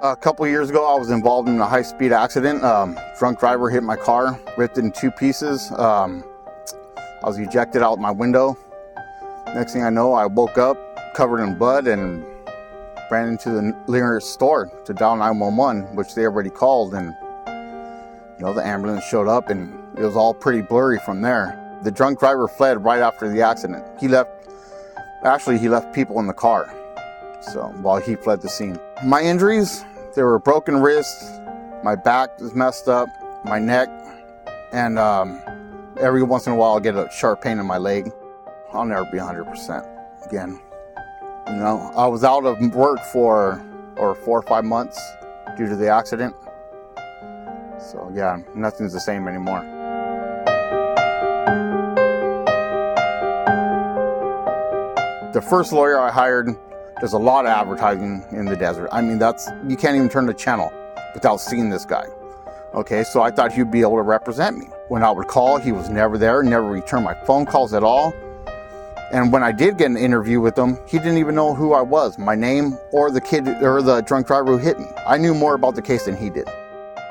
A couple years ago, I was involved in a high-speed accident. Drunk driver hit my car, ripped it in two pieces. I was ejected out my window. Next thing I know, I woke up covered in blood and ran into the nearest store to dial 911, which they already called, and the ambulance showed up, and it was all pretty blurry from there. The drunk driver fled right after the accident. He left people in the car, so while he fled the scene. My injuries, they were broken wrists, my back is messed up, my neck, and every once in a while I get a sharp pain in my leg. I'll never be 100% again. I was out of work for 4 or 5 months due to the accident. So yeah, nothing's the same anymore. The first lawyer I hired does a lot of advertising in the desert. I mean, you can't even turn the channel without seeing this guy. Okay, so I thought he'd be able to represent me. When I would call, he was never there, never returned my phone calls at all. And when I did get an interview with him, he didn't even know who I was, my name, or the kid or the drunk driver who hit me. I knew more about the case than he did.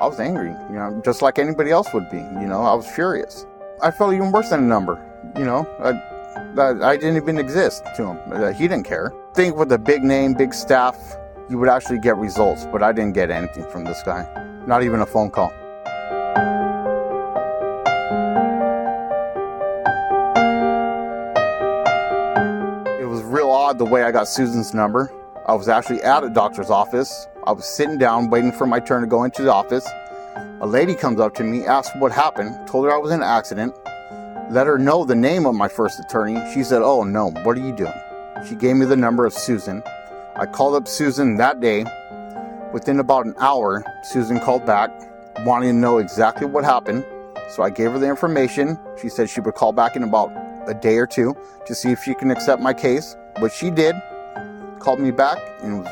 I was angry, just like anybody else would be. I was furious. I felt even worse than a number. I didn't even exist to him. He didn't care. I think with a big name, big staff, you would actually get results, but I didn't get anything from this guy. Not even a phone call. It was real odd the way I got Susan's number. I was actually at a doctor's office. I was sitting down waiting for my turn to go into the office. A lady comes up to me, asked what happened, told her I was in an accident, let her know the name of my first attorney. She said, "Oh no, what are you doing?" She gave me the number of Susan. I called up Susan that day. Within about an hour, Susan called back, wanting to know exactly what happened. So I gave her the information. She said she would call back in about a day or two to see if she can accept my case, which she did. Called me back and was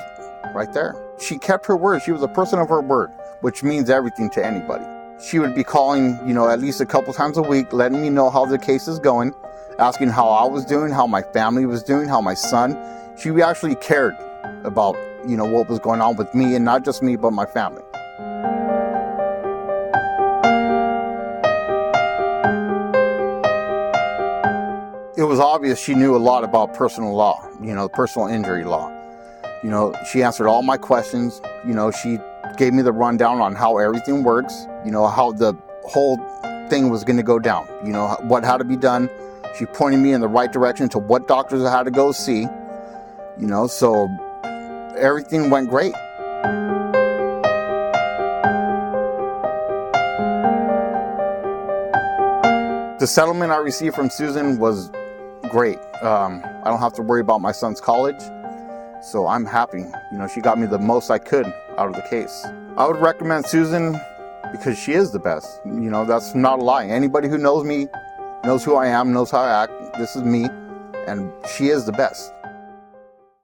right there. She kept her word. She was a person of her word, which means everything to anybody. She would be calling, at least a couple times a week, letting me know how the case is going, asking how I was doing, how my family was doing, how my son. She actually cared about, what was going on with me, and not just me, but my family. It was obvious she knew a lot about personal law, personal injury law. She answered all my questions. She gave me the rundown on how everything works, how the whole thing was going to go down, what had to be done. She pointed me in the right direction to what doctors I had to go see, so everything went great. The settlement I received from Susan was great. I don't have to worry about my son's college. So I'm happy. She got me the most I could out of the case. I would recommend Susan because she is the best. That's not a lie. Anybody who knows me knows who I am, knows how I act. This is me, and she is the best.